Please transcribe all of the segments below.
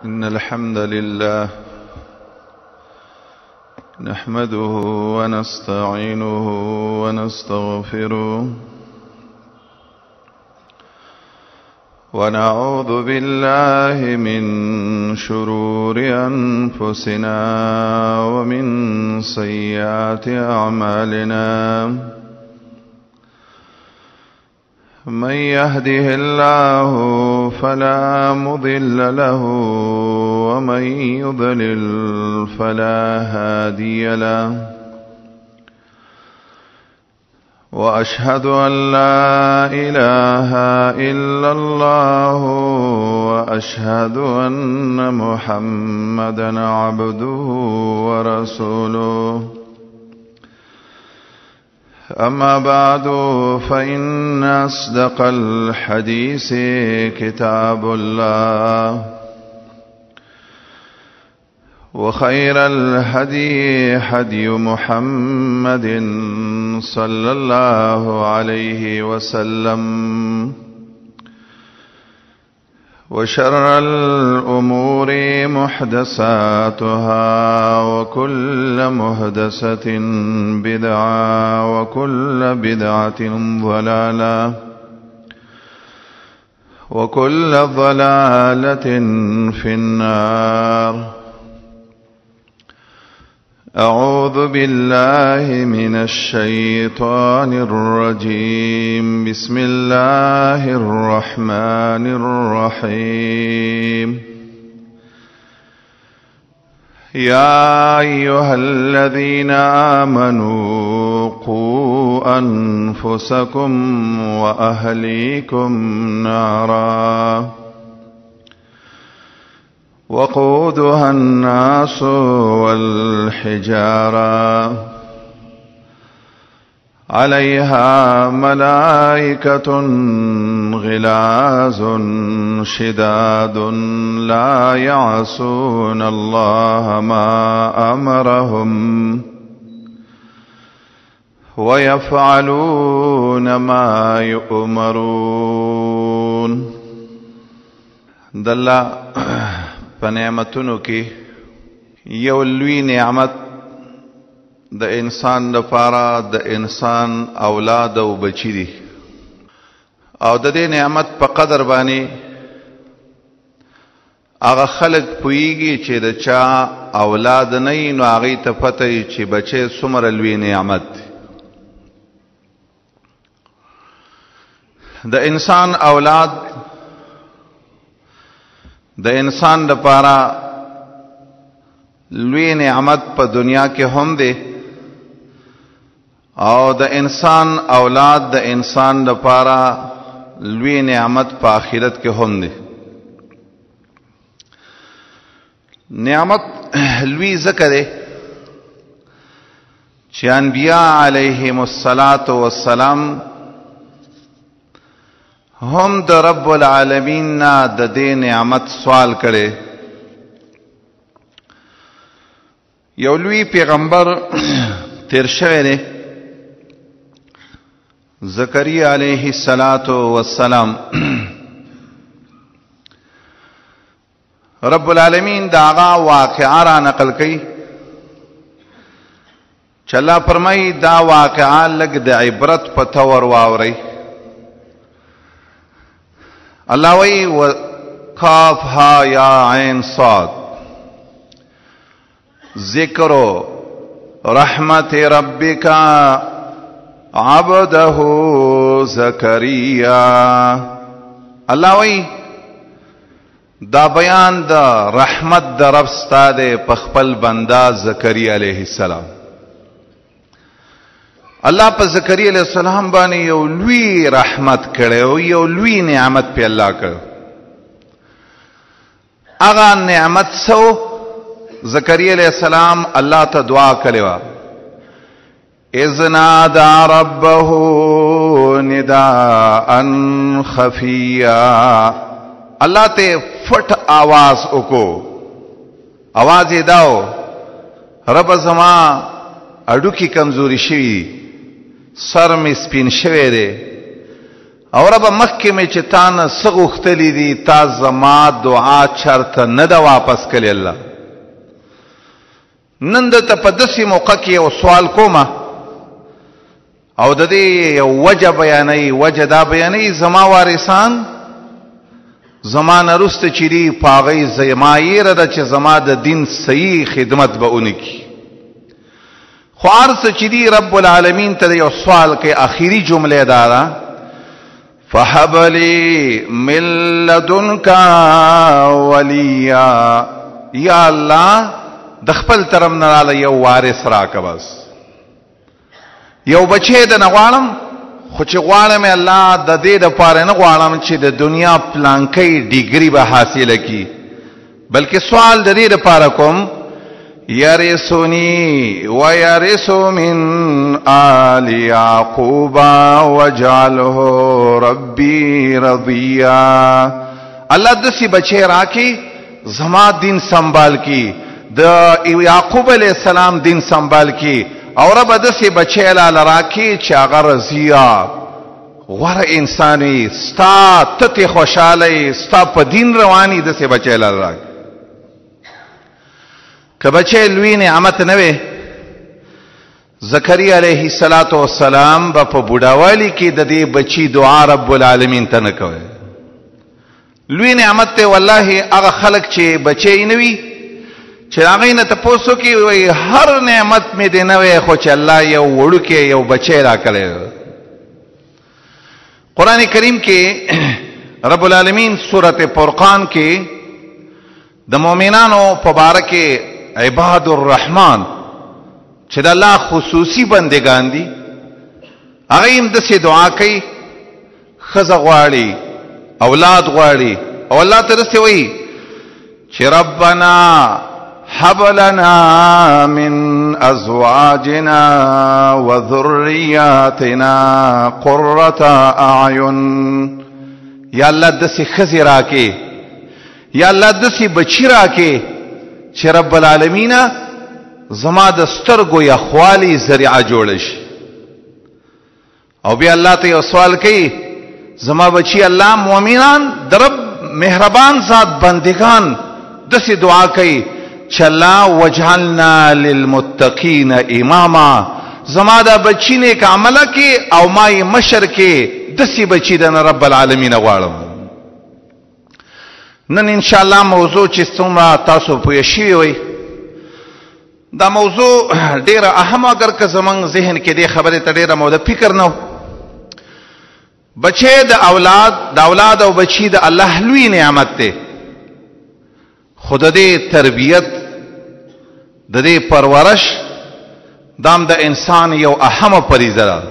إن الحمد لله نحمده ونستعينه ونستغفره ونعوذ بالله من شرور أنفسنا ومن سيئات أعمالنا من يهده الله فلا مضل له ومن يضلل فلا هادي له وأشهد أن لا إله إلا الله وأشهد أن محمدا عبده ورسوله أما بعد فإن أصدق الحديث كتاب الله وخير الهدي هدي محمد صلى الله عليه وسلم وشر الأمور محدثاتها وكل محدثة بدعة وكل بدعة ضلالة وكل ضلالة في النار. أعوذ بالله من الشيطان الرجيم. بسم الله الرحمن الرحيم. يا أيها الذين آمنوا قوا أنفسكم وأهليكم نارا وقودها الناس والحجارة عليها ملائكة غلاظ شداد لا يعصون الله ما أمرهم ويفعلون ما يؤمرون. دلّا پنعمتونو کې یو لوی نعمت د انسان لپاره د انسان اولاد او بچی دي، او د دې نعمت په قدر باندې هغه خلک پوهیږي چې د چا اولاد نه نو هغه ته پته وي چې بچی څومره لوی نعمت دی. د انسان اولاد د انسان لپاره لوی نعمت په دنیا کې هم دی، او د انسان اولاد د انسان لپاره لوی نعمت په آخرت کې هم دی. نعمت لوی ذکر دی چې انبیاء علیهم السلام هم د رب العالمین نه د دې نعمت سوال کړي. یو لوی پیغمبر تیر شوی دی، زکریا علیه السلام. رب العالمین دا هغه واقعه را نقل کړي چې الله فرمایي دا واقعه لږ د عبرت په تور واورئ. الله وی وقاف ها یا عین صاد ذکر رحمت ربک عبده زکریا. الله وی دا بیان د رحمت د رب ستاده په خپل بندا زکریا علیه السلام. الله په زکریا علیہ السلام باندې یو لوی رحمت کړي او یو لوی نعمت په الله کړ. هغه نعمت سو زکریا علیہ السلام الله ته دعا کړې و. اذ نادى ربه نداء خفيا. الله ته فټ आवाज وکړو، आवाज یې داو رب زما اډو کی کمزوري شوی، سر می سپین شوی دی او رب مخکې مې چې تا نه څه غوښتلي دي تا زما دعا چرته نه ده واپس کړې الله. نن دلته په داسې موقع کې یو سوال کومه او د دې یو وجه بیانوي. وجه دا بیانوي زما وارثان زما نه وروسته چې دي په هغوی زما یېره ده چې زما د دین صحیح خدمت به ونکړي. خو هر څه چې دي رب العالمین ته یو سوال کوي. آخري جمله دا ده فهب لي من لدنك وليا. یا الله د خپل طرف نه راله یو وارث راکه. بس یو بچی د نه غواړم خو چې غواړم الله د دې دپاره نه غواړم چې د دنیا پلانکۍ ډیګري به حاصله کړي بلکې سوال د دې دپاره کوم یرثنی ویرث من آل یعقوب وجعله ربی رضیا. الله داسې بچی راکړي زما دین سنبال کړي د یعقوب علیه السلام دین سنبال کړي او رب داسې بچی لاله راکړي چې هغه رضیا غوره انسان وي ستا ته خوشحاله ستا په دین رواني داسې بچی لاله راکړي. که بچه لوی نعمت نه وي زکریا علیه السلام به په بوډاوالي کې د دې بچی دعا رب العالمین ته نه کوي. لوی نعمت ته والله هغه خلک چې بچی نه وي چې هغوی نه تپوس وکړي وایي هر نعمت مې دې نه وی خو چې الله یو وړوکی یو بچی راکړی. قرآن کریم کې رب العالمین سورة فرقان کې د مؤمنانو په باره کې عباد الرحمن چې د الله خصوصي بندگان دي هغوی هم داسې دعا کوي ښځه غواړي اولاد غواړي او الله ته داسې وایي چې ربنا هب لنا من ازواجنا وذرياتنا قرة اعين. یا الله داسې ښځې راکې یا الله داسې بچی راکې چې رب العالمین زما د سترګو یخوالي ذریعه جوړ شي. او بیا الله ته یو سوال کوي زما بچی الله مؤمنان د رب مهربان ذات بندگان داسې دعا کوي چې الله وجعلنا للمتقین اماما. زما دا بچی نیک عمله کې او ما یې مشر کې داسې بچی د رب العالمین غواړم. نن ان شاء الله موضوع چې څومره تاسو پوه شوي وئ دا موضوع ډیره اهم اگر که زمونږ ذهن کې دې خبرې ته ډیره موده فکر نه و. بچی د اولاد او بچی د الله لوی نعمت دی خو د دې تربیت د دې پرورش دام د انسان یو اهمه فریضه ده.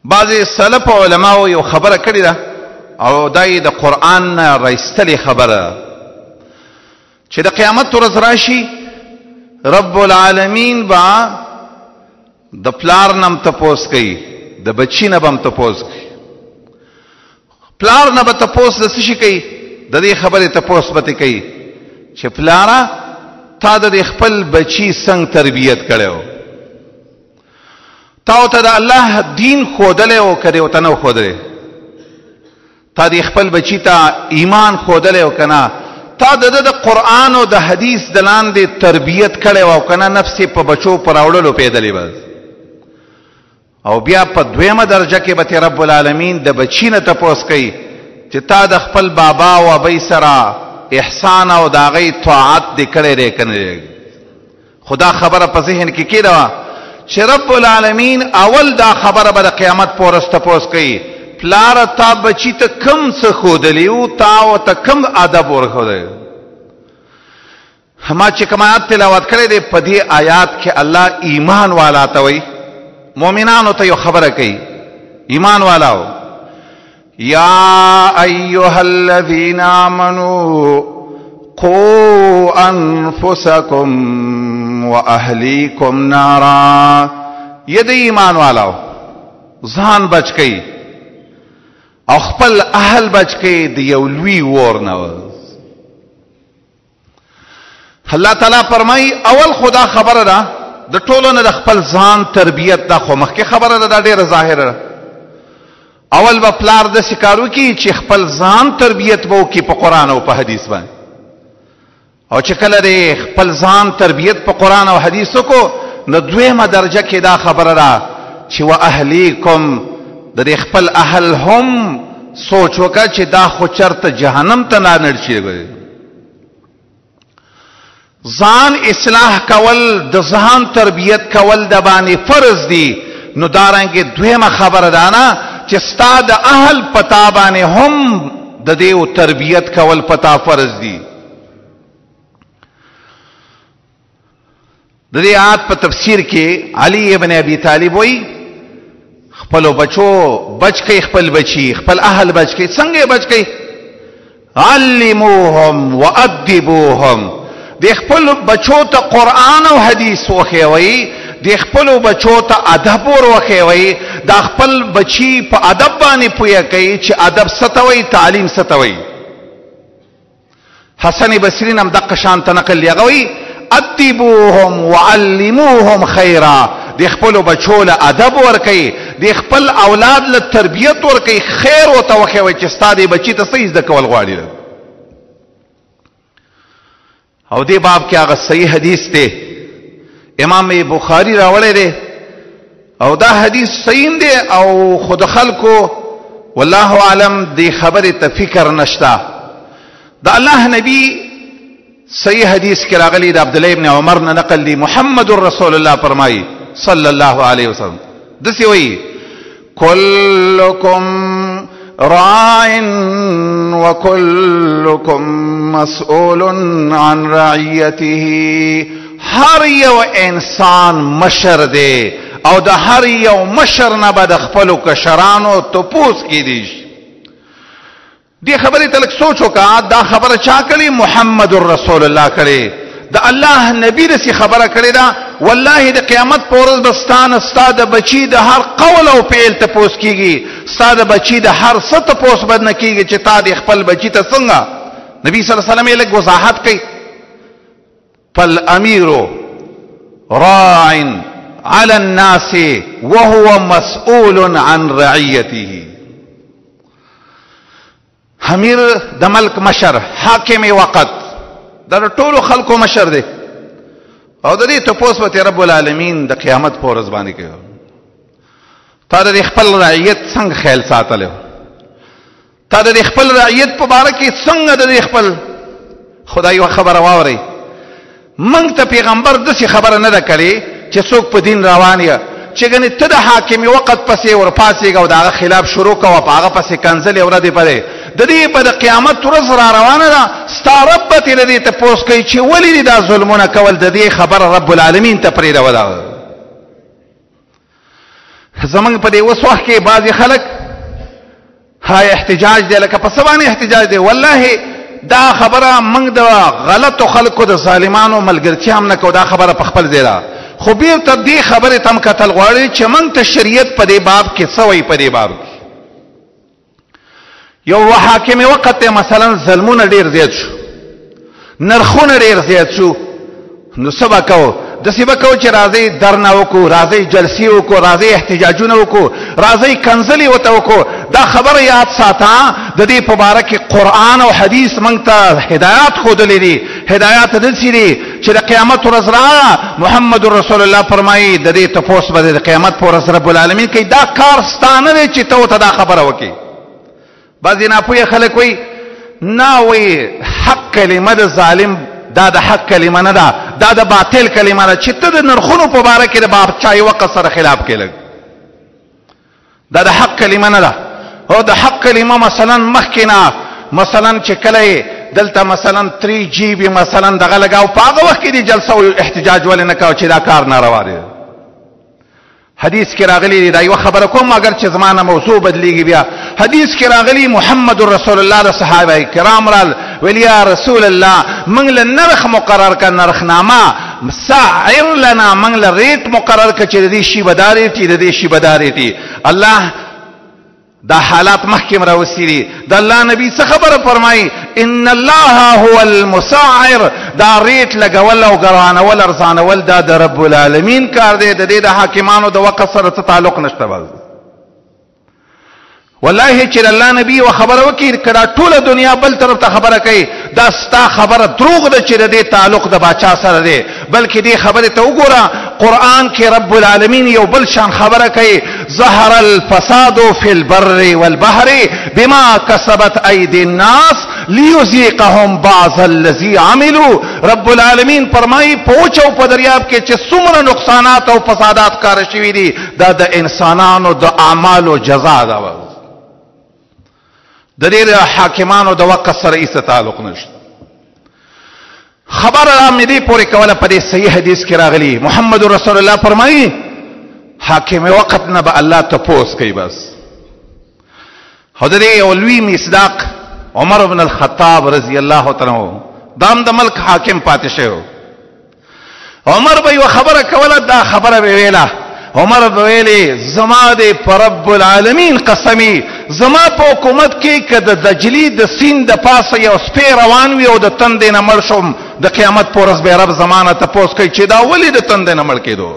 بعضې سلف علماو یو خبره کړې ده او دای د قرآن نه رایستلې خبره چې د قیامت ورځ راشي رب العالمین با د پلار نم تپوس کوي د بچی نه بم تپوس کوي. پلار نه به تپوس د څه شي کوي د دې خبرې تپوس به کوي چې پلاره تا د خپل بچی څنګه تربیت کړو تا ته د الله دین ښودلی او که دې ورته نه ښودلی تا د خپل بچی ته ایمان ښودلی او که نه تا د قرآن او د حدیث د لاندې تربیت کړی او که نه نفس په بچو په راوړلو پیدلی بس. او بیا په دویمه درجه کې به رب العالمین د بچی نه تپوس کوي چې تا د خپل بابا او ابی سره احسان او د هغوی طاعت دې کړی دی که نه. خدا خبره په ذهن کې کېده وه چې رب العالمین اول دا خبره به د قیامت په ورځ تپوس کوي پلاره تا بچی ته کم څه ښودلی و تا ورته کم ادب ورښودی. ما چې کوم آیات تلاوت کړی دی په دې آیات کې الله ایمان والا ته وایي مؤمنانو ته یو خبره کوي ایمان والاو یا ایها الذین آمنوا قوا انفسکم واهلیکم نارا. ید ایمان والاو ځان بچ کئ او خپل اهل بچ کئ د یو لوی اور نه. الله تعالی فرمای اول خدا خبره ده د ټولو نه د خپل ځان تربیت ده خو مخکې خبره ده دا ډیره ظاهره ده. اول به پلار داسې کار وکړي چې خپل ځان تربیت به وکړي په قرآن او په حدیث باندې، او چې کله د خپل ځان تربیت په قرآن او حدیث وکړو نو دویمه درجه کې دا خبره ده چې و اهلیکم، د خپل اهل هم سوچ وکړه چې دا خو چرته جهنم ته نه نړشي. ځان اصلاح کول، د ځان تربیت کول د باندې فرض دي. نو دارنګه دویمه خبره ده نه چې ستا د اهل پتا باندې هم د دې تربیت کول پتا فرض دي. د دې آیات په تفسیر کې علی ابن ابي طالب وایي خپل بچو بچ کې خپل بچي خپل اهل بچ کې څنګه بچ کې؟ علموهم وادبوهم، د خپل بچو ته قرآن او حدیث وښوئ، د خپل بچو ته ادب ورښوئ، د خپل بچی په ادب باندې پوهه کوي چې ادب ستوي، تعلیم ستوي. حسن بصری نم دغه شان تنقل لغوي ادبوهم وعلموهم خیرا، د خپل بچو له ادب ورکوي، د خپل اولاد له تربیت ورکوي، خیر ورته وښوئ چې ستا د بچی ته څه زده کول غواړي. او دې باب کې هغه صحیح حدیث دی امام بخاری راوړی دی، او دا حدیث صحیح دی او خود خلکو والله اعلم دی خبره ته فکر نشتا. دا الله نبی صحیح حدیث کې راغلی د عبد الله ابن عمر نه نقل دی، محمد رسول الله فرمایي صلی الله علیه وسلم دسی وی کلکم راع وکلکم مسئول عن رعیته، هر یو انسان مشر دی او د هر یو مشر نه به د خپلو کشرانو تپوس کیدی. دی خبرې ته لږ سوچ وکړه، دا خبره چا کړې؟ محمد رسول الله کړې، د الله نبی داسې خبره کړې ده. والله د قیامت په ورځ به ستا د بچي د هر قول او فعل تپوس کیږي، ستا د بچي د هر څه تپوس به نه کیږي چې تا د خپل بچي ته څنګه. نبی صلی الله علیه وسلم یې لږ وضاحت کوي، فالامیر راع على الناس وهو مسؤول عن رعیته. امیر د ملک مشر، حاکم وقت، د ټولو خلکو مشر دی، او د دې تپوس به رب العالمین د قیامت په ورځ باندې کوي. تا د خپل رعیت څنګه خیال ساتلو؟ تا د خپل رعیت په باره کې څنګه د خپل خدای خبره واوري؟ منګ ته پیغمبر داسې خبره نه ده کړې چې څوک په دین روان یا چې ګنې ته د حاکم وقت پسې ورپاسېږه او د هغه خلاف شروع کوه، په هغه پسې کنځلې ورځې پرې د دې په د قیامت ورځ را روانه ده. ستا رب به ترې د دې تپوس کوي چې ولې دې دا ظلمونه کول؟ د دې خبره رب العالمین ته پرېږدوله. زمونږ په دې اوس وخت کې بعضې خلک های احتجاج دی، لکه په څه باندې احتجاج دی؟ والله دا خبره موږ د غلطو خلکو د ظالمانو ملګرتیا هم نه کوو، دا خبره په خپل ځای ده، خو بیرته دې خبرې ته هم کتل غواړي چې موږ ته شریعت په دې باب کې څه وایي. په دې باب کې یو حاکم وقت ته مثلا ظلمونه ډیر زیات شو، نرخونه ډیر زیات شو، نو څه به کوو؟ داسې به کوو چې راځئ درنه وکړو، راځئ جلسې وکړو، راځئ احتجاجونه وکړو، راځئ کنځلې ورته وکړو. دا خبره یاد ساته، د دې په باره کې قرآن او حدیث موږ ته هدایات ښودلې دي. هدایات داسې دي چې د قیامت ورځ راغله محمد رسول الله فرمایي د دې تپوس به د قیامت په ورځ رب العالمین کوي. دا کار ستا نه دی چې ته ورته دا خبره وکړې. بعضې ناپوهه خلک وایي نه، وایي حق کلمه د ظالم دا د حق کلمه نه ده، دا د باطل کلمه ده چې ته د نرخونو په باره کې د بادشاهي وقت سره خلاف کې لګ، دا د حق کلمه نه ده. او د حق کلمه مثلا مخکې نه، مثلا چې کله دلته مثلا 3GB مثلا دغه لګاو، په هغه وخت کې د جلسه او احتجاج ولې نه کوو چې دا کار ناروا دی. حدیث کې راغلی دی، دا یو خبره کوم اگر چې زمانه موضوع بدلیږي. بیا حدیث کې راغلی محمد رسول الله د صحابه کرام رال ویل یا رسول الله موږ له نرخ مقرر کا نرخنامه سعر لنا، موږ له ریټ مقرر کا چې د دې شی بدارېټي د دې شی بدارېټي. الله دا حالات محکم راوستي. د الله نبی څه خبره فرمایي؟ ان الله هو المسعر، دا ریټ لګول او ګرانول ارزانول دا د رب العالمین کار دی، د دې د حاکمانو د وقت سره څه تعلق نشته. والله چې الله نبی و خبره وکړي کړه ټول دنیا بل طرف ته خبره کوي دا ستا خبره دروغ ده چې د دې تعلق د باچا سره دی بلکې دې خبره ته وګوره قرآن کې رب العالمین یو بل شان خبره کوي ظهر الفساد فی البر والبحر بما کسبت ایدی الناس لیذیقهم بعض الذی عملوا رب العالمین فرمایي پوچ او په دریاب کې چې څومره نقصانات او فسادات کار شوي دي دا د انسانانو د اعمالو جزا ده د دې حاکمانو د وقت سره هیڅ تعلق نشته خبره مې دې پورې کوله په دې صحیح حدیث کې راغلی محمد رسول الله فرمایي حاکم وقت نه به الله تپوس کوي بس حضرت اولوی مصداق عمر بن الخطاب رضی الله تعالی عنہ دام د ملک حاکم پاتې شو عمر به یو خبره کوله دا خبره به ویله عمر به ویلي زما د رب العالمین قسمی زما په حکومت کې کده دجلی د سین د پاسه یو سپی روان وي او د تندې نه مړ شوم د قیامت پر ورځ به رب زمانه تپوس کوي چې دا ولې د تندې نه مړ کېدو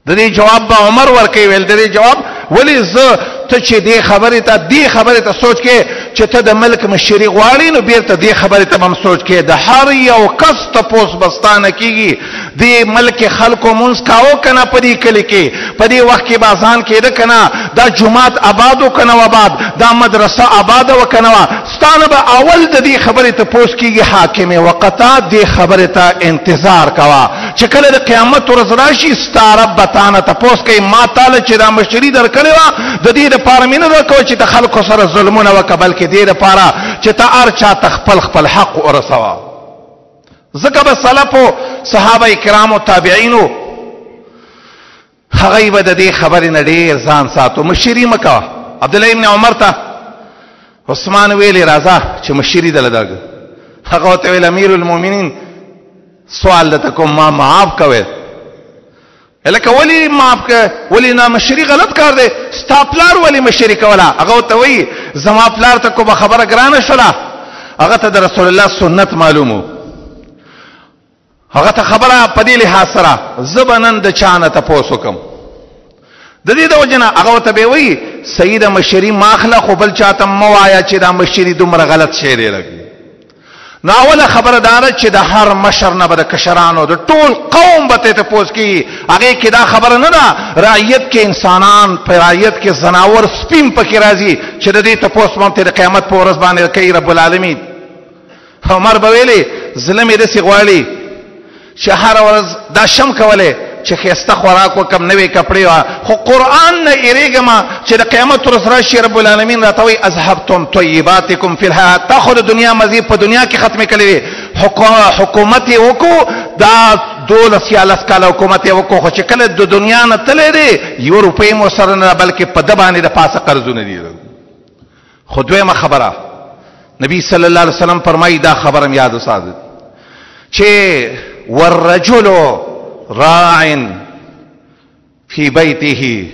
د دې جواب به عمر ورکوي ویل د دې جواب ولې زه ته چې دې خبره ته سوچ کې چې ته د ملک مشري غواړې نو بیرته دې خبره ته هم سوچ کې د هر یو کس تپوس بستانه کیږي دې ملک خلکو مونږ کاو کنه په دې کلی کې په دې وخت کې بازان کېده کنه دا جمعات آبادو کنه و آباد دا مدرسه آباد و کنه ستانه به اول د دې خبره ته پوس کیږي حاکم وقتا دې خبره ته انتظار کوا چې کله د قیامت ورځ راشي ستاره بتانه ته پوس کوي ما تعالی چې دا مشري درکړې و د دې لپاره مینه درکو چې د خلکو سره ظلمونه وکبل کې دې لپاره چې ته ارچا خپل حق ورسوا ځکه به سلفو صحابه کرام او تابعینو هغه به د دې خبرې نه ډېر ځان ساتو مشري مکه عبد الله ابن عمر ته عثمان ویلی راځه چې مشري دل درګ هغه ته ویل امیر المؤمنین سوال لته کوم ما معاف کوي لکه ولی معاف ک ولی نه مشري غلط کار دی ستاپلار ولی مشري کولا هغه ته وی زما پلار ته کوم خبره ګرانه شولا هغه ته د رسول الله سنت معلومو هغه ته خبره په دې لحاظ سره زبنن د چانه ته پوسوکم د دې د وجنه هغه ته به وی سید مشري ماخله خو بل چاته موایا چې دا مشري دومره غلط شی دی لګي نو اوله خبردار چې د هر مشر نه به د کشرانو د ټول قوم به ته پوس کی هغه کې دا خبره نه ده رعیت کې انسانان په رعیت کې زناور سپین پکې راځي چې د دې ته پوس مونته د قیامت په ورځ باندې کوي رب العالمین عمر بویلی ظلم دې سی غواړي چې هر ورځ دا شم کوله چې خسته خوراک وکم نوې کپڑے خو قران نه ایریګما چې د قیامت ورځ راشي رب العالمین راتوي اذهبتم طیباتکم فی الحیات تاخذ دنیا مزید په دنیا کې ختمه کړي حکومت وکړو دا دولس یا لس کاله حکومت وکړو خو چې کله د دنیا نه تلې دي یو روپۍ مو سره نه بلکې په دبانې د پاسه قرضونه دي خو دویمه خبره نبی صلی الله علیه وسلم فرمایي دا خبرم یاد وساتئ چې والرجل راع في بيته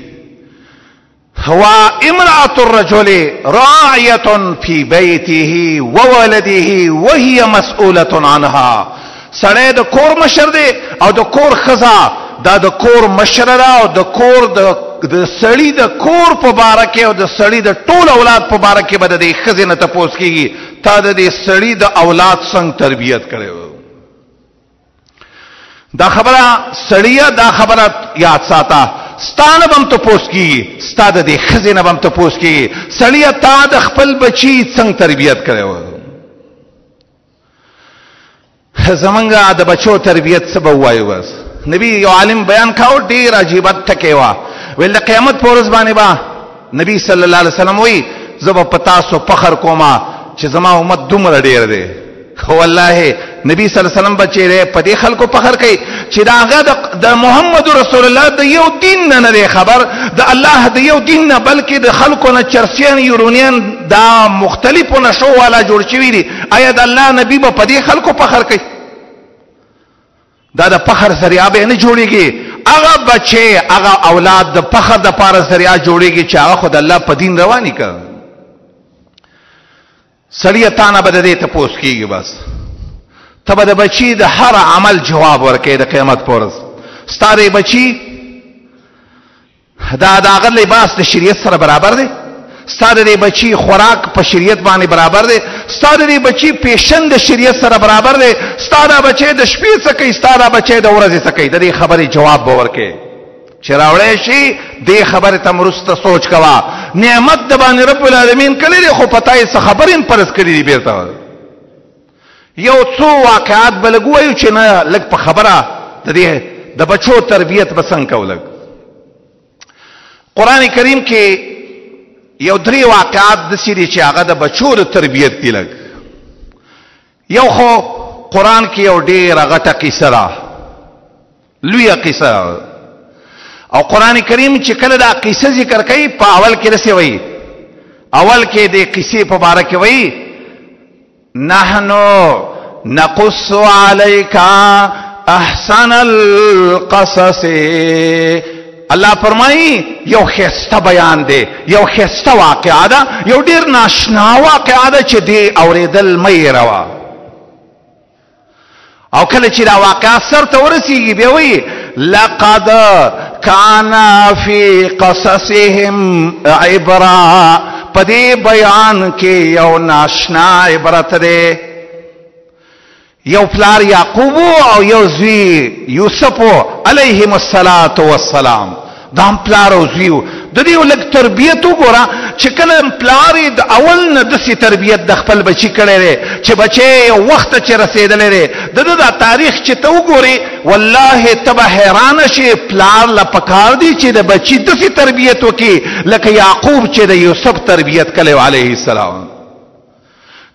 هو امرأة الرجل راعية في بيته وولده وهي مسؤولة عنها سړی د کور مشر دی او د کور ښځه دا د کور مشره او د کور د سړی د کور په باره کې او د سړی د ټول اولاد په باره کې به د دې ښځې نه تپوس کېږي تا د دې سړی د اولاد څنګه تربیت کړی و دا خبره سړیا دا خبره یاد ساته ستانه بم ته پوس کی ستاده د خزینه بم ته پوس کی سړیا تا د خپل بچی څنګه تربیت کړو زمونږه د بچو تربیت څه بوایو بس نبی یو عالم بیان کاو ډیر عجیب تکیوا ول قیامت پر ورځ باندې با نبی صلی الله علیه وسلم وی زب پتا سو فخر کوما چې زما امت دومره ډیر دی خو والله نبی صلی الله علیه وسلم بچی په دې خلکو فخر کوي چې دا هغه د محمد رسول الله د یو دین نه نه خبر د الله د یو دین نه بلکې د خلکو نه چرسیان یورونیان دا مختلفو نشو والا جوړ شوی دي آیا د الله نبی په دې خلکو فخر کوي دا د فخر ذریعہ به نه جوړیږي هغه بچي هغه اولاد د فخر د پاره ذریعہ جوړیږي چې هغه خود الله په دین رواني کوي سړیتانه بده دې ته پوس کیږي بس تبه د بچی د هر عمل جواب ورکړي د قیامت پورز ستاره بچی دا داغه لباس د شریعت سره برابر دی ستا د دې بچي خوراک په شریعت باندې برابر دی، ستا د دې بچي پیشن د شریعت سره برابر دی، ستا دا بچی د شپې څه کوي، ستا دا بچی د ورځې څه کوي. د دې خبرې جواب به ورکړې چې راوړی شي دې خبرې ته وروسته سوچ کوه. نعمت د باندې رب العالمین کړی دی خو پتا یې څه خبرې هم فرض کړي دي. بیرته یو څو واقعات به لږ ووایو چې نه لږ په خبره د دې د بچو تربیت به څنګه کوو. لږ قرآن کریم کې یو 3 واقعات داسې دي چې هغه د بچو د تربیت دي. لږ یو خو قرآن کې یو ډېره غټه قصه ده، لویه قصه. او قرآن کریم چې کله دا قصه ذکر کوي په اول کې داسې وایي، اول کې د قصې په باره کې وایي نحنو نقص عليك احسن القصص. الله فرمایي یو خسته بیان دی، یو خسته واقعه ده، یو ډیر ناشنا واقعه ده چې دی اوریدل مې روا. او کله چې دا واقعه سر ته ورسیږي بیا وایي لقد كان في قصصهم عبرة. پدې بیان کې یو ناشنا عبرت دی. یو پلار یعقوب او یو زوی یوسف علیهم السلام، دا هم پلار او زوی د دې ولګ تربیت وګوره چې کله پلار د اول نه داسې تربیت د خپل بچی کړی دی چې بچی یو وخت چې رسېدلی دی. د ده دا تاریخ چې ته وګورې والله ته به حیرانه شې پلار له پکار دی چې د بچي داسې تربیت وکړي لکه یعقوب چې د یوسف تربیت کړی و علیه السلام.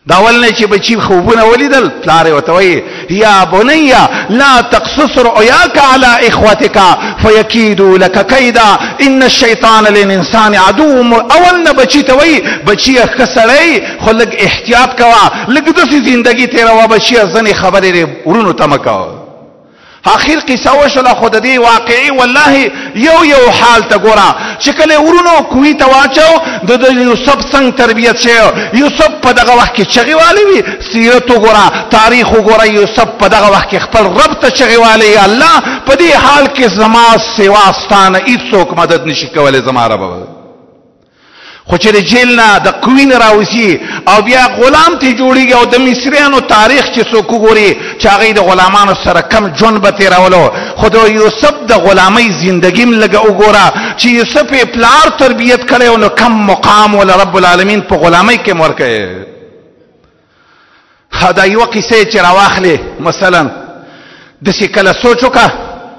دا اول نه چې بچی خوبونه ولیدل پلار یې ورته وایي یا بنی لا تقصص رؤیاک علی اخوتک فیکیدوا لک کیدا ان الشیطان للانسان عدو. اول نه بچی ته وایي بچی ښه سړی خو لږ احتیاط کوه، لږ داسې زندګي تېروه بچیه، ځینې خبرې ورونو ته مه کوه. آخر قصه وشله خو د دې واقعي والله یو حال ته ګوره چې کله ورونو کوی ته واچو د یوسف څنګه تربیت شو. یوسف په دغه وخت کې چغې والی وي، سیرت وګوره، تاریخ وګوره، یوسف په دغه وخت کې خپل رب ته چغې والی الله په دې حال کې زما سوا ستانه هیڅوک مدد نشي کولی زما رب. خو چې د جیل نه د کوین راوځي او بیا غلام ته جوړیږي او د مصریانو تاریخ چې څوک وګوري چې هغوی د غلامانو سره کم ژوند به تېرولو. خو د یوسف د غلامۍ زندګي م لږه وګوره چې یوسف یې پلار تربیت کړی نو کم مقام وله رب العالمین په غلامۍ کې م ورکوي. دا یوه قصه چې راواخلې مثلا داسې کله سوچ وکړه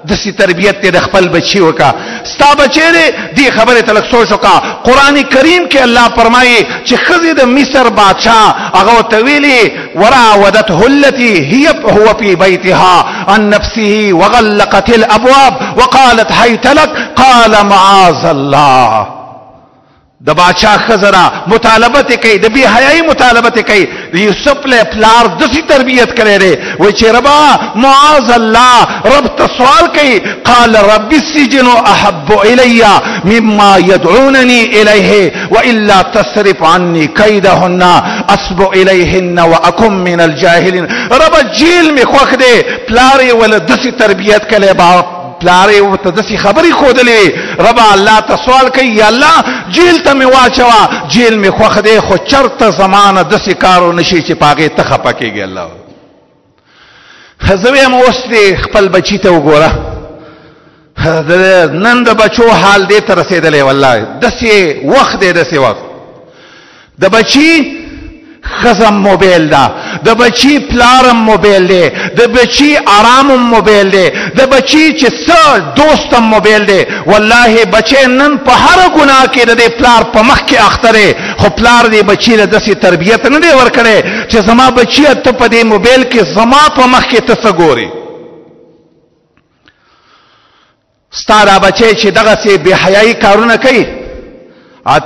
داسې تربیت دې د خپل بچي وکړه. ستا بچی دی دې خبرې ته لږ سوچ وکړه. قرآن کریم کې الله فرمایي چې ښځې د مصر بادشاه هغه ورته ویلي وراودته التي هو في بيتها عن نفسه وغلقت الابواب وقالت هيت لك قال معاذ الله. د بادشاہ خزرا مطالبت کوي، د بی حیاي مطالبت کوي. یوسف له پلار دسی تربیت کړي لري و چې ربا معاذ الله رب ته سوال کوي قال رب السجن احب الي مما يدعونني اليه والا تصرف عني كيدهن اصب اليهن واكن من الجاهلين. رب جیل می خوخ دے پلار ول دسی تربیت کړي با پلاره ورته داسې خبرې ښودلې. ربا الله ته سوال کوي یا الله جیل ته مې واچوه، جیل مې خوښ دی خو چرته زمانه داسې کار ونشي چې په هغې ته خفه کېږي. الله زه وایم اوس دې خپل بچي ته وګوره، نن د بچو حال دې ته رسېدلی والله داسې وخت دی، داسې وخت د بچي خزم موبایل ده، د بچی پلارم موبایل دی، د بچی آرامم موبایل دی، د بچی چې څه دوستم موبایل دی. والله بچی نن په هر ګناه کې د دې پلار په مخ کې اخته دی، خو پلار دې بچی له داسې تربیت نه دی ورکړی چې زما بچیه ته په دې موبایل کې زما په مخ کې ته څه ګورې. ستا دا بچی چې دغسې بې حیایي کارونه کوي،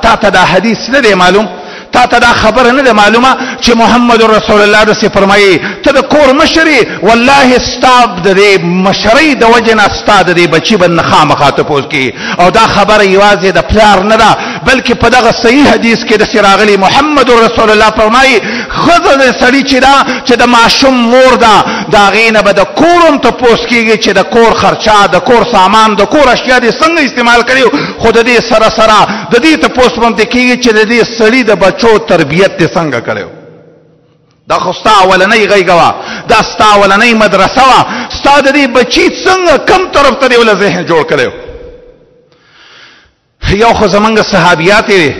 تا ته دا حدیث نه دی معلوم، تا ته دا خبر نه ده معلومه چې محمد رسول الله رسول فرمایي ته د کور مشري والله ستا د دې مشرۍ د وجه نه ستا د دې بچي به نه خامخا تپوس کړي. او دا خبره یوازې د پلار نه ده بلکې په دغه صحیح حدیث کې داسې راغلي محمد رسول الله فرمایي ښځه د سړي چې ده چې د ماشوم مور ده د هغې نه به د کور هم تپوس کېږي چې د کور خرچه، د کور سامان، د کور اشیا دې څنګه استعمال کړي. خو د دې سره سره د دې تپوس باندې کېږي چې د دې سړي د بچو تربیت دې څنګه کړو. دا خو ستا اولنۍ غېږه وه، دا ستا اولنۍ مدرسه وه، ستا د دې بچي څنګه کم طرف ته دې وله ذهن جوړ کړی. یو خو زمونږ صحابیات یې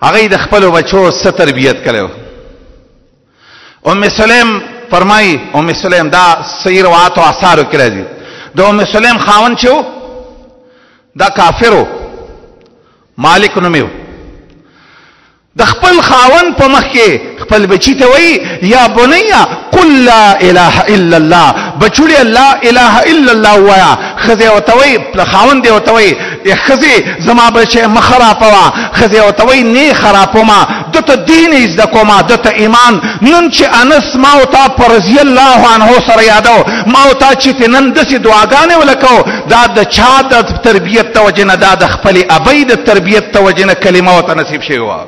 هغې د خپلو بچو څه تربیت کړی. ام سلیم فرمایي، ام سلیم دا صحیح روایات او آثارو کې راځي، د ام سلیم خاوند چې و دا کافر و، مالک نومې و. د خپل خاوند په مخ کې خپل بچی ته وایي یا بنیا قل لا اله الا الله، بچوړي لا اله الا الله وایا. ښځې ورته وایي، خاوند یې ورته وایي ښځې زما بچی مه خرابوه، ښځې ورته وایي نه خرابومه، دته دین یې زده کومه، دته ایمان. نن چې انس ما او تا په رضی الله عنه سره یادو، ما او تا چې نن داسې دعاګانې ولکو، دا د چا د تربیت ته وجه نه، دا د خپلې ابۍ د تربیت ته وجه نه کلمه ورته نصیب شوې وه.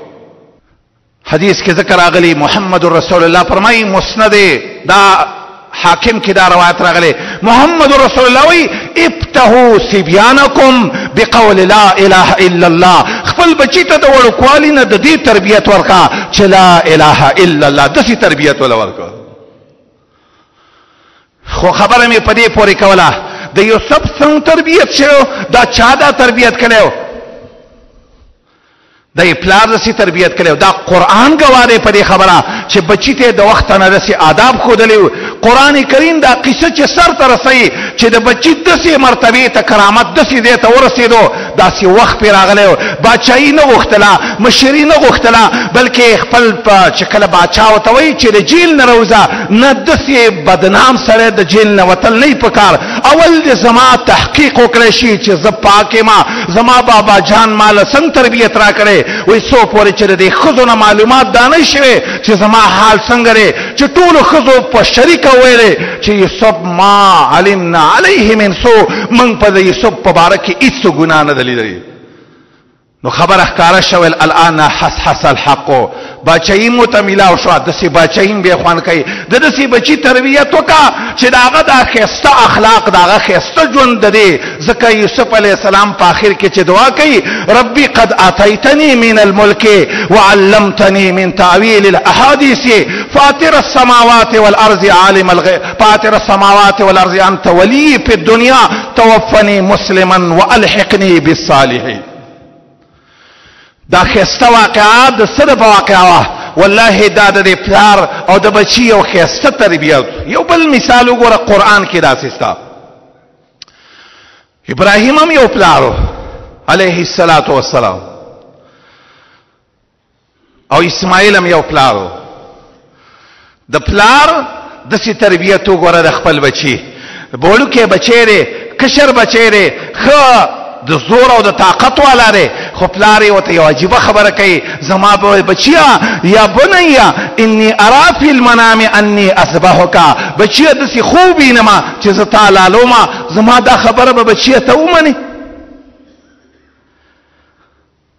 حدیث کې ذکر راغلی، محمد رسول الله فرمایي، مسند دا حاکم کې دا روایت راغلی، محمد رسول الله وی ابتهوا صبيانكم بقول لا اله الا الله. خپل بچی ته د وړوکوالي نه د دې تربیت ورکا چې لا اله الا الله، داسې تربیت ولا ورکا. خو خبره مې په دې پورې کوله د یوسف څنګه تربیت شو، دا چا دا تربیت کړو، د پلار داسې تربیت کړو. دا قرآن ګواره په دې خبره چې بچی ته د وخت نه داسې آداب ښودلی. قرآن کریم دا قصه چې سر ته رسوي چې د بچی داسې مرتبې ته کرامت داسې ځای ته ورسېدو، داسې وخت پرې راغلی و. باچایي نه غوښتله، مشري نه غوښتله، بلکې خپل چې کله باچا ورته وایي چې د جیل نه راوځه، نه داسې بدنام سره د جیل نه وتل نه پکار. اول دې زما تحقیق وکړی شي چې زه پاک یم، زما بابا جان ماله څنګه تربیت را کړی. وی څو پورې چې د دې ښځو نه معلومات دا نه شوې چې زما حال څنګه دی، چې ټولو ښځو په شریکه ویلې چې یوسف ما علمنا علیه من سوء، موږ په د یوسف په باره کې هېڅ ګناه نه ده لیدلې. نو خبره ښکاره شول، الان حسحس الحق، باچایي مو ته میلاو شوه، داسې باچایي بیا خوند کوي. د داسې بچي تربیت وکړه چې د هغه دا ښایسته اخلاق، د هغه ښایسته ژوند د دې. ځکه یوسف علیه السلام په آخر کې چې دعا کوي، ربي قد آتیتنی من الملک وعلمتنی من تعویل الاحادیث فاطر السماوات والارض عالم الغیب، فاطر السماوات والارض انت ولی فی الدنیا توفنی مسلما والحقنی بالصالحین. دا خسته واقعات د سره په واقعا والله دا د پلار او د بچی یو خسته تربیت. یو بل مثال وګوره قرآن کې داسې ستا. ابراهیم هم یو پلارو علیه الصلاة والسلام، او اسماعیل هم یو پلارو. د پلار داسې تربیت وګوره د خپل بچی، بوړوکی بچی دی، کشر بچی دی، ښه د زور او د طاقت والا دی، خو پلار یې ورته یو عجیبه خبره کوي، زما بچیا یا بنیا انی ارا فی المنام انی اذبحک، بچیا داسې خوب وینمه چې زه تا لالومه، زما دا خبره به بچیا ته ومنې.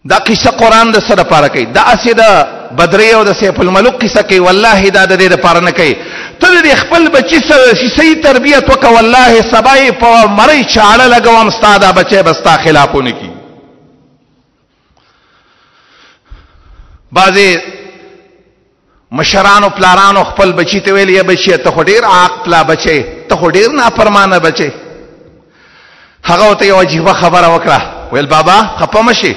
دا قصه قرآن د څه دپاره کوي؟ داسې د بدرۍ او د سیف الملوک قصه کوي، والله دا د دې دپاره نه کوي. ته د خپل بچی سره صحیح تربیت وکړه، والله سبا یې په مرۍ چاړه لګوم، ستا دا بچی به ستا خلاف ونه کړي. بعضې مشرانو پلارانو خپل بچی ته ویل، یا بچی ته خو ډېر عاق پلا بچی، ته خو ډېر نافرمانه بچی. هغه ورته یو عجیبه خبره وکړه، ویل بابا خفه مه شې،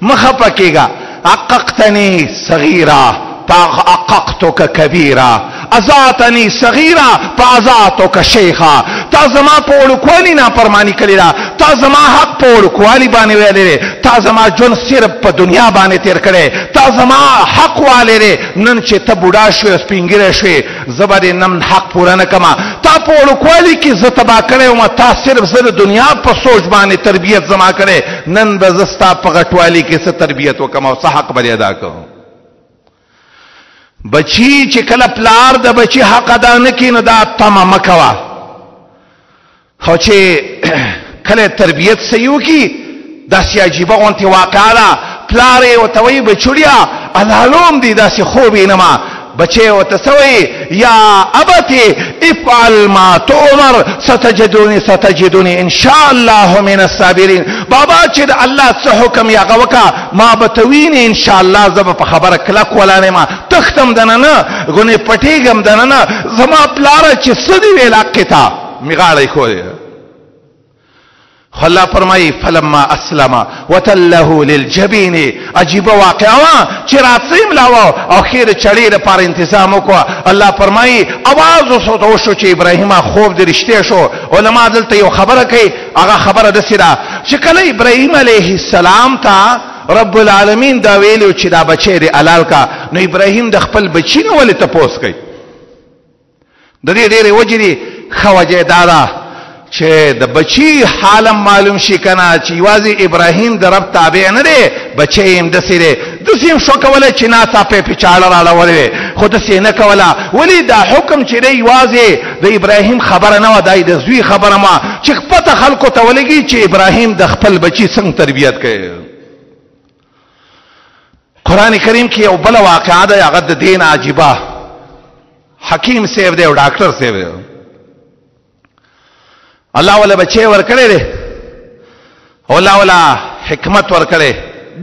مه خفه کېږه، عققتنی صغیرا فعققتک کبیرا، ازاتنی صغیرا فازاتک شیخا. تا زما په وړوکوالي نافرمانی کړې ده، تا زما حق په وړوکوالي باندې ویلی دی، تا زما ژوند صرف په دنیا باندې تیر کړی، تا زما حق والی دی. نن چې ته بوډا شوې سپینګیری شوې، زه به دې نن حق پوره نه کړمه. تا په وړوکوالي کې زه تباه کړی وم، تا صرف زه د دنیا په سوچ باندې تربیت زما کړی، نن به زه ستا په غټوالي کې څه تربیت وکړم او څه حق به دې ادا کړم. بچی چې کله پلار د بچی حق ادا نه کړي، نو دا تمه مه کوه. خو چې کله تربیت صحیح وکړي، داسې عجیبه غوندې واقعه ده. پلار یې ورته وایي بچوړیا الهلوم دي، داسې خوب وینمه، بچے وتسوي یا ابتی افعل ما تؤمر ستجدوني ان شاء الله من الصابرين. بابا چې د الله څخه حکم یا غوکا ما بتویني ان شاء الله زب په خبره کلک ولانه ما تختم دننه غني پټیګم دننه زما پلار چې سدي ویلا کتا میغاړی خو الله فرمای فلما اسلم وتله للجبين. عجیب واقعا چې راتیم لاو او خیر چړې لپاره تنظیم وکړه. الله فرمای आवाज وسو شو چې ابراهیم خوب د رښتیا شو. علما دلته یو خبره کوي هغه خبره د سیدا چې کله ابراهیم علیه السلام ته رب العالمین دا ویلو چې دا بچی دی حلال کا نو ابراهیم د خپل بچی نه ولې تپوس کوي. د دې ډېرې وجې خوجه دادا چې د بچی حالم معلوم شي کنه چې واځي ابراهیم د رب تابع نه دی بچی هم د سره د سیم شو کوله چې ناڅه په پیچاله راړولې خو د سینه کوله ولی دا حکم چې دی واځي د ابراهیم خبره نه ودای د زوی خبره ما چې پته خلکو ته ولګي چې ابراهیم د خپل بچی څنګه تربیت کوي. قران کریم کې یو بل واقعا ده هغه د دین عجيبه. حکیم سیو دی او ډاکټر سیو دی. الله ولا بچي ور کړی دی او الله ولا حکمت ور کړی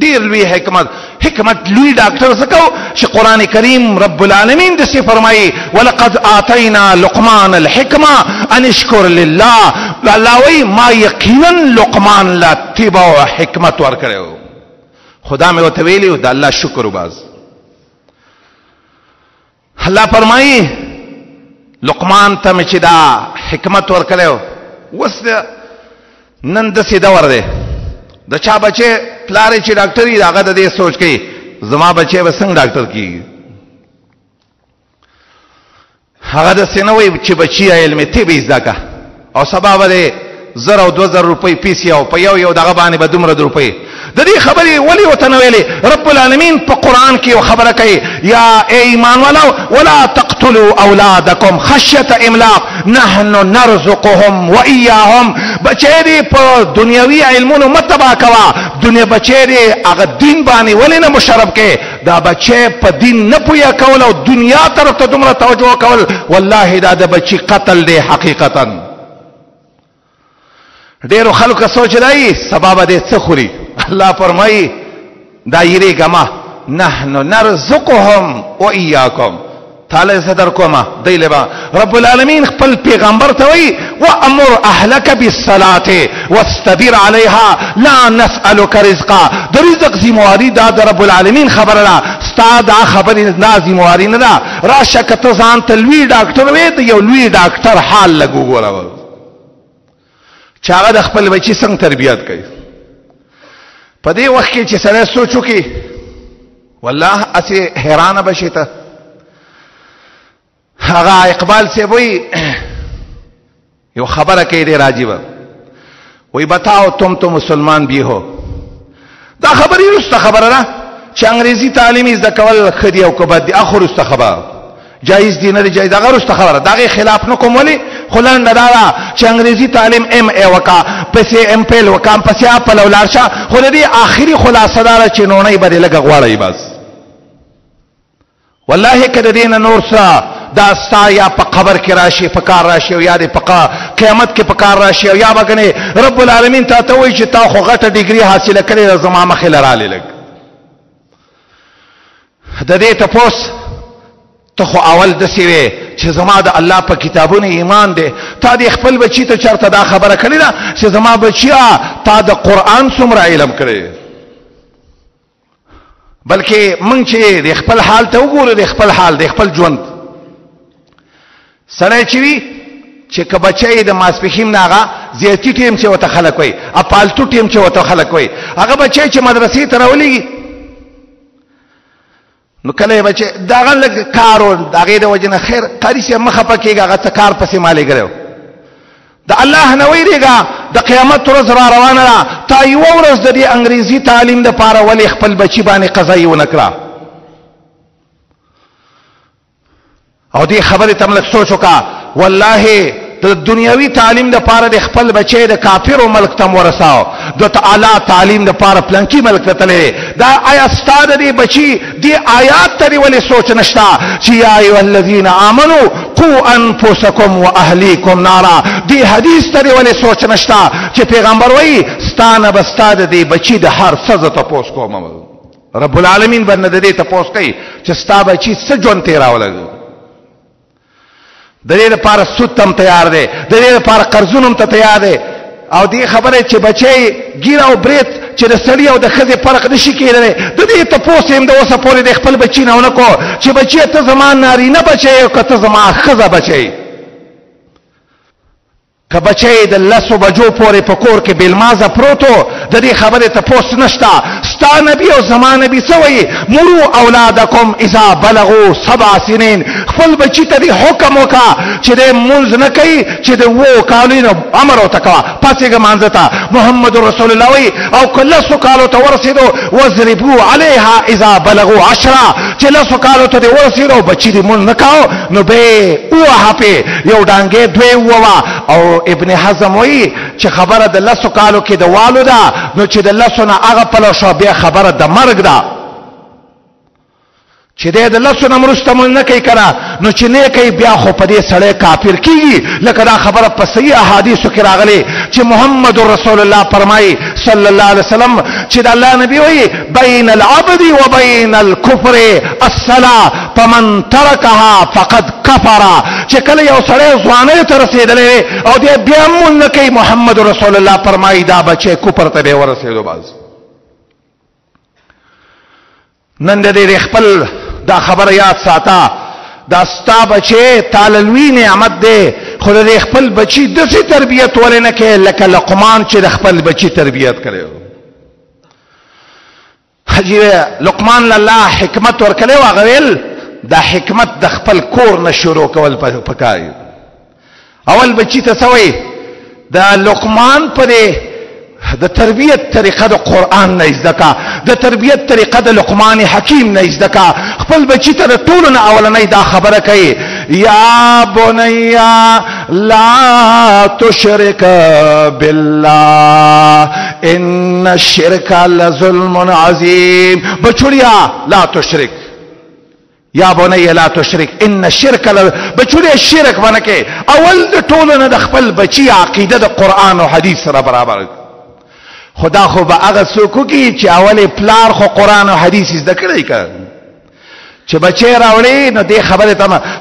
ډیر لوی حکمت لوی ډاکټر زکو چې قران کریم رب العالمین د څه فرمایي ولقد آتینا لقمان الحکمه ان اشکر لله. الله وی ما یقینا لقمان لا تبع حکمت ور کړو خدا مې وته ویلو د الله شکر وباز. الله فرمایي لقمان ته چې دا حکمت ور کړو وس نن د سي دور دی د چا بچي پلارې چې ډاکټري هغه د دې سوچ کوي زما بچي به څنګه ډاکټر کیږي. هغه د سينوي چې بچي علم ته به زده او سبب لري 1000 او 2000 روپۍ پیسې او په یو دغه باندې به دومره روپۍ د دې خبرې ولي وتنویلې. رب العالمین په قران کې یو خبره کوي یا ایمان ولو ولا تقتلوا اولادکم خشيه املاق نحن نرزقهم واياهم. بچی دی په دنیوي علمونو متبا کوا دنیا بچی دی هغه دین باندې ولې نه مشرب کې دا بچی په دین نه پویا کول او دنیا طرف ته دومره توجه کول والله دا د بچی قتل دی حقیقتا. ډیرو خلکو سوچ دی سبب دې څه خوري. الله فرمایي دا یری گما نحن نرزقهم واياكم تعالی صدر کوما دیلبا. رب العالمین خپل پیغمبر ته وی وامر اهلك بالصلاه واستبر عليها لا نسالك رزقا. د رزق ذمہواری دا د رب العالمین خبره ده ستا دا خبره نه ذمہواری نه ده. راشه کته ځان ته لوی ډاکټر وې ته یو لوی ډاکټر حال لګو ګوره چې هغه د خپل بچی څنګه تربیت کوي. په دې وخت کې چې سره سوچو کې والله اسی حیران بشي ته. هغه اقبال سے وہی یو خبره کوي ډېر عجیبه وی بتاؤ تم تو مسلمان بھی ہو. دا خبرې رسته خبره ده چې انګريزي تعلیم زده کول خدي او کبد دي اخر رسته خبره جایز دي نه جایز هغه رسته خبره دغه خلاف نه کوم ولي خلان دارا چې انګريزي تعلیم ام ای وکا پسې ام پیل وکا پسې اپل ولارشه خو دې اخري خلاصه دار چې نونې بری لګ غواړي بس. والله کده دین نور سا دا ستا یا په قبر کې راشي په کار راشي او یا د قیامت کې په کار راشي او یا بګنه رب العالمین ته وایي چې تا خو غټه ډیګري حاصله کړې زما مخې لراله لګ. د دې تپوس ته خو اول د سیوي چې زما د الله په کتابونو ایمان دی تا د خپل بچی ته چرته دا خبره کړې ده چې زما بچیا تا د قران څومره علم کړې. بلکې مونږ چې د خپل حال ته وګورو د خپل حال د خپل ژوند سره چوي چې کبچای د ماسپخیم ناغه زیاتی ټیم چې وته خلک وي اپالتو ټیم چې وته خلک وي هغه بچای چې مدرسې ته راولېږي نو کله بچي داغه لګ کارو داغه د وجنه خیر قاری سي مخه پکېږي هغه څه کار پسې مالې ګرو د الله نه ویریږي د قیامت ورځ را روانه ده تا یو ورځ د دې انګريزي تعلیم د پاره ولې خپل بچي باندې قضایي ونکړه او دې خبره تم لک سوچ وکا والله د دنیوي تعلیم د پاره د خپل بچي د کافرو ملک ته ورساو د تعالی تعلیم د پاره پلانکی ملک ته تللی دا آیا ستاد دی بچي دی آیات تری ولې سوچ نشتا چې یا ایها الذین آمنو قوا انفسکم واهلیکم نارا دی حدیث تری ولې سوچ نشتا چې پیغمبر وایي ستانه بستاد دی بچي د هر څه ته پوس کوم رب العالمین باندې دې ته پوس کوي چې ستا بچي څه ژوند تیراولګ د دې لپاره سود تم تیار دی د دې لپاره قرضونم ته تیار دی او دې خبره چې بچي ګیر او بریت چې د سړی او د ښځې فرق نشي کېدلی د دې تپوس هم د اوسه پورې د خپل بچي نه ونه کو چې بچي ته زما نارینه بچی او که ته زما ښځه بچی که بچی د 10 بجو پورې په کور کې بېلمازه پروتو د دې خبرې تپوس نشته ستا نبي او زما نبي څه وایي مرو اولادکم اذا بلغوا 7 سنین خپل بچي ته دې حکم وکړه چې دی مونځ نه کوي چې د 7 کالو نه امر ورته کوه پاڅېږه مانځه ته محمد رسول الله وایي او که 10 کالو ته ورسېدو واضربو علیها اذا بلغوا 10 چې 10 کالو ته دې ورسېدو بچي دې مونځ نه کوو نو به ووهه پې یو ډانګې دوی ووهه او ابن حزم وایي چې خبره د 10 کالو کې د والو ده نو چې د 10 نه هغه پلو شو بیا خبره د مرګ ده چې د 10 نه وروسته مونځ نه کوي کنه نو چې نه کوي بیا خو په دې سړی کافر کیږي لکه دا خبره په صحیح احادیثو کې راغلي چې محمد رسول الله فرمایي صلی الله علیه وسلم چې د الله نبی وایي بین العبد وبین الكفر الصلاه فمن تركها فقد كفر چې کله یو سړی ځوانۍ ته رسېدلی او دې بیا مونځ نه کوي محمد رسول الله فرمایي دا بچی کفر ته به ورسېدو باز نن دې خپل دا خبره یاد ساته دا ستا بچی تعالی لوی نعمت دی خو دې خپل بچی داسې تربیت ولې نه کوي لکه لقمان چې د خپل بچی تربیت کړی حجی لقمان الله حکمت ورکړی و هغه ویل دا حکمت د خپل کور نه شروع کول پکاري اول بچی ته څه وایي د لقمان پرې د تربیت طریقه د قرآن نه زده کا د تربیت طریقه د لقمان حکیم نه زده کا خپل بچی ته د ټولو نه اولنۍ دا خبره کوي یا بنیا لا تشرک بالله ان الشرک لظلم عظیم بچړیا لا تشرک یا بنی لا تشرک ان الشرک بچړیا شرک باندې کې اول د ټولو نه د خپل بچی عقیده د قرآن او حدیث سره برابر خدا خو به هغه څوک کی چې اول پلار خو قرآن او حدیث زده کړی کړ چې بچی راوړي نو دې خبره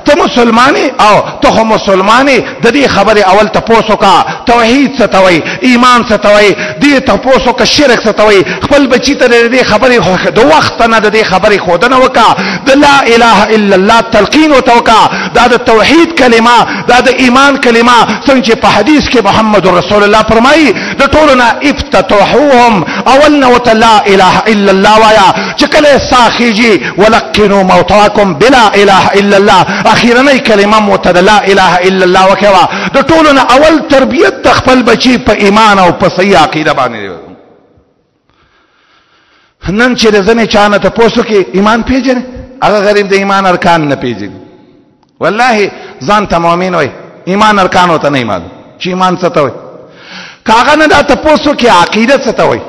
ته مسلمانی او ته خو مسلمانی د دې خبره اول ته پوسو کا توحید څه ته وایي ایمان څه ته وایي دې ته پوسو کا شرک څه ته وایي خپل بچی ته دې خبره خو د وخت نه د دې خبره خو نه وکا د لا اله الا الله تلقین او توکا دا د توحید کلمه دا د ایمان کلمه څنګه په حدیث کې محمد رسول الله فرمایي د ټولنا افتتحوهم اول نو لا اله الا الله وایا چې کله ساخیږي ولقنوا موتاکم بلا اله الا الله اخیرنی کلمه متد لا اله الا الله وکوا د ټولنا اول تربیت تخپل بچی په ایمان او په صحیح عقیده باندې نن چې ځنه چانه ته پوسو کې ایمان پیژنه هغه غریب د ایمان ارکان نه پیژني والله ځان ته مؤمن وای ایمان ارکان وته نه معلوم چې ایمان څه ته وای کاغه نه دا ته پوسو کې عقیده څه ته وای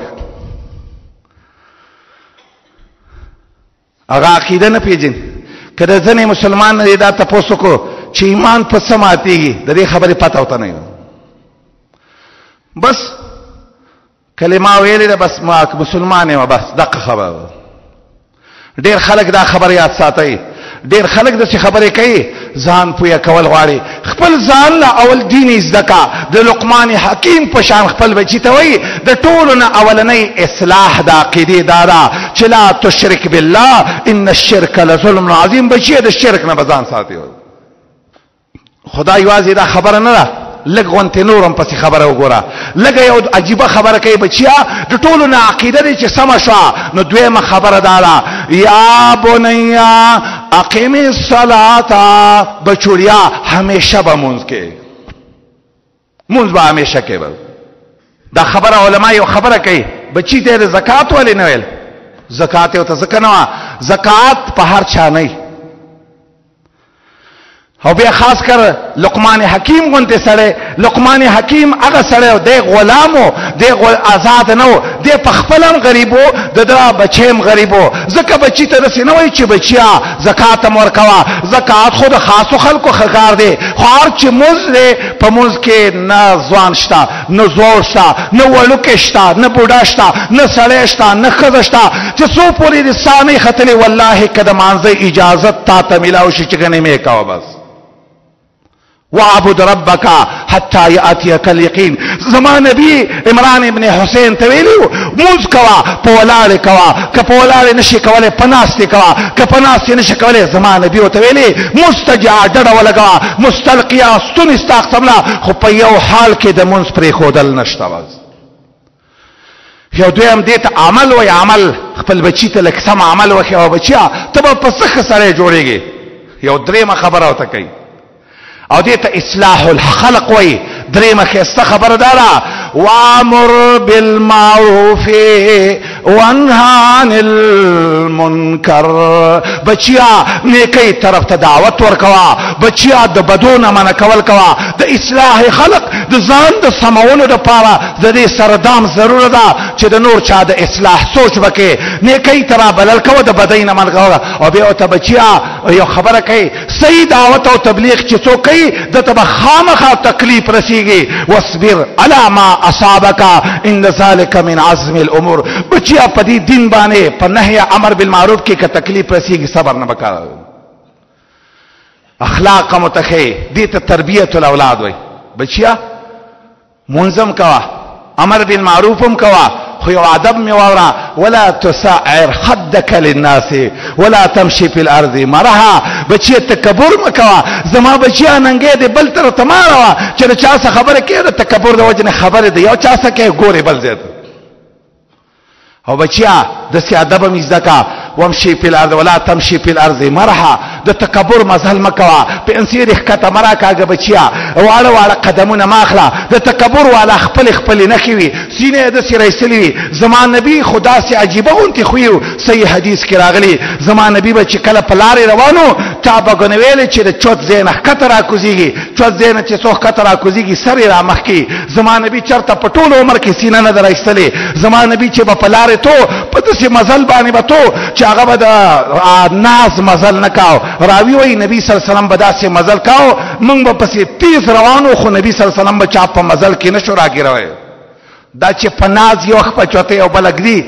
هغه عقیده نه پیژني کله ځنه مسلمان نه دا تاسو کو چې ایمان په سماتيږي د دې خبره پته وته نه بس کلمه ویلې ده بس ما مسلمان یم بس دغه خبره ډېر خلک دا خبره یاد ساتي ډېر خلک د څه خبرې کوي ځان پویا کول غواړي خپل ځان لا اول دیني زدکا د لقمان حکیم په شان خپل بچی ته وایي د ټولو نه اولنۍ اصلاح د عقیدې دارا چې لا تشرک بالله ان الشرک لظلم عظیم بچی د شرک نه بزان ساتي خدای واځي دا خبره نه ده لګونت نورم پس خبره وګوره لګي یو عجيبه خبره کوي بچیا د ټولو نه عقیده دي چې سم شو نو دویمه خبره دارا یا بنیا اقیم الصلاه بچوریا همیشه به مونږ کې مونږ به همیشه کې دا خبره علما یو خبره کوي بچی ته زکات ولې نه ویل زکات او ته زکه نه زکات په هر چا نه او بیا خاص کر لقمان حکیم غونته سره. لقمان حکیم هغه سره د غلامو د آزاد نو د پخپلم غریبو د بچیم غریبو. زکه بچی ته رسینوي چې بچیا زکات مور کوا. زکات خود خاصو خلکو خکار دی. خار چې موز دی په موز کې نه ځوان شتا نه زوړ شتا نه وړوکې شتا نه بوډا شتا نه سړی شتا نه ښځه شتا چې څو پورې د سانې ختلې والله که د مانځه اجازت تا ته میلاو شي چې ګنې مې کوه بس. وعبد ربك حتى ياتيك اليقين. زمان نبی عمران ابن حسین ته ویلو موز کوا پولاړ کوا ک پولاړ نشي کوله پناستي کوا ک پناستي نشي کوله. زمان نبی ته ویلي مستجع ډډه ولګوا مستلقيا استن استقبلا. خو په یو حال کې د منځ پرې خودل نشته. بس یو دویم دې ته عمل وای. عمل خپل بچی ته لکه سم عمل وکي او بچیا ته په سخه سره جوړيږي. یو دریمه خبره او ته کوي او دې ته اصلاح الخلق وای. دریمه خسته خبر دارا وامر بالمعروف وانهى عن المنکر. بچیا نیکی طرف ته دعوت ورکوا. بچیا د بدون من کول کوا. د اصلاح خلق د ځان د سمولو لپاره د دې سردام ضرور ده چې د نور چا د اصلاح سوچ وکي. نیکی ترا بلل کوا د بدین من کوا. او بیا ته بچیا یو خبره کوي صحیح دعوت او تبلیغ چې څوک کوي د ته خامخا تکلیف رسیږي. واصبر على ما اصابك ان ذلك من عزم الامور. بچیا په دې دین باندې په نهي امر بالمعروف کې که تکلیف رسیږي صبر نه وکړه. اخلاق متخي دې ته تربیت الاولاد وای. بچیا منظم کوا امر بالمعروف هم کوا خو یو ادب می واورا ولا تسعر خدك للناس ولا تمشي في الارض مرها. بچی تکبر مکوا. زما بچیا ننګې دې بل تر تماروا چې چا څه خبره کړه تکبر د وجنه خبره دی یو چا څه کې ګوره بل زید. او بچیا د سی ادب مزدکا وامشي في الارض ولا تمشي في الارض مرها. د تکبر مزل مکوا په انسیر خطه مرا کاګه بچیا واړه واړه قدمونه ماخلا. د تکبر والا خپل خپل نخوي سینې د سره ایستلی. زمان نبی خدا سي عجيبه اونتي خويو. صحیح حدیث کې راغلي زمان نبی به چې کله په لارې روانو تا به غنویل چې د چوت زینه کتره کوزيږي. چوت زینه چې څوک کتره کوزيږي سره را مخ کې. زمان نبی چرته په ټول عمر کې سینه نه درایستلې. زمان نبی چې په لارې تو په دې مزل باندې به تو چې هغه به د ناز مزل نکاو. راوی وای نبی صلی الله علیه وسلم بداسه مزل کاو موږ به پسې تیز روانو خو نبی صلی الله علیه وسلم به چا په مزل کې نشو راګیروي. دا چې په ناز یو خپ چوته او بلګدي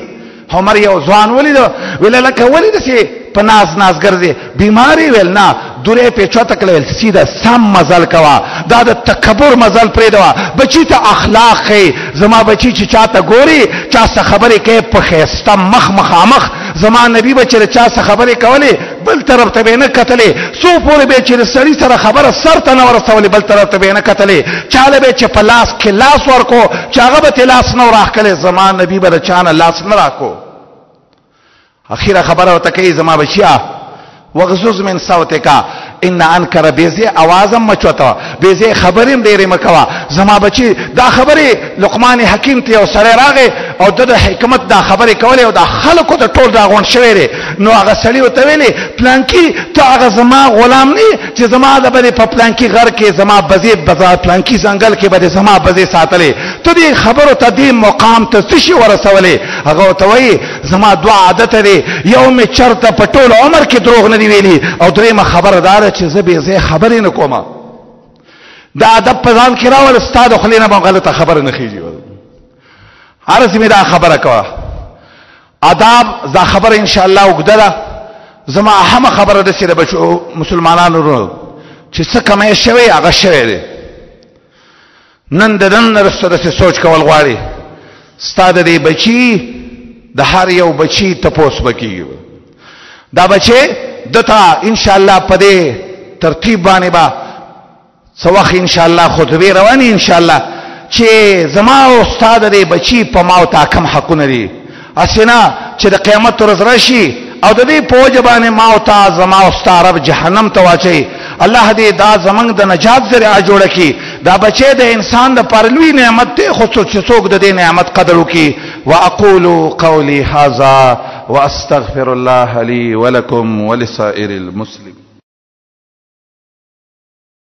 عمر یو ځوان ولید ویل لکه ولید سي په ناز ناز ګرځي بیماری ویل نه دوره په چوته کول سیده سم مزل کوا. دا د تکبر مزل پرې دوا. بچی ته اخلاق خې. زما بچی چې چاته ګوري چا څه خبره کوي په خيسته مخ مخامخ. زمان نبی بچره چا څه خبره کوله بل طرف ته نه کتلې. سو پورې به چې سړی سره خبره سر ته نه ورسولې بل طرف ته نه کتلې. چاله به چې په لاس کې لاس ورکو چاغه به لاس نه راخلې. زمان نبی به چانه لاس نه راکو. اخیره خبره وته کوي زما بچیا وغزوز من صوتک ان انکر بیزه اوازم مچوتا بیزه خبریم ډیره مکوا. زما بچی دا خبره لقمان حکیم ته او سره راغه او د حکمت دا خبره کوله او دا خلکو ته ټول دا غون شویره. نو هغه سړی وته ویلي پلانکی ته هغه زما غلام نه چې زما د بده په پلانکی غر کې زما بزی بازار پلانکی ځنګل کې بده زما بزی ساتلې. ته دې خبرو ته دې مقام ته څه شي ورسولې. هغه ته وایي زما دعا عادت دی یوم چرته په ټول عمر کې دروغ نه دی ویلي. او درېمه خبردار چې زه به زه خبرې نه کومه. دا ادب په ځان کې راول استاد خو نه به غلطه خبره نه خېږي. عرض می دا خبره کوه آداب دا خبره ان شاء الله وګدله. زما اهم خبره ده چې د بچو مسلمانانو چې څه کمه شوی هغه شوی دی. نن د نن رسته سوچ کول غواړي. استاد دې بچي د هر یو بچي تپوس بکیږي. دا بچي دته ان شاء الله په دې ترتیب باندې با سوخ ان شاء الله خطبه رواني ان شاء الله چې زما او استاد دې بچي په ما او تا کم حقونه دي. اسنه چې د قیامت ورځ راشي او د دې په وجبانه ما او تا زما او استاد رب جهنم ته واچي. الله دې دا زمنګ د نجات ذریعہ جوړ کړي. دا بچي د انسان د پرلوی نعمت ته خصوص څوک د دې نعمت قدر وکي. واقول قولي هذا واستغفر الله لي ولكم ولسائر المسلمين.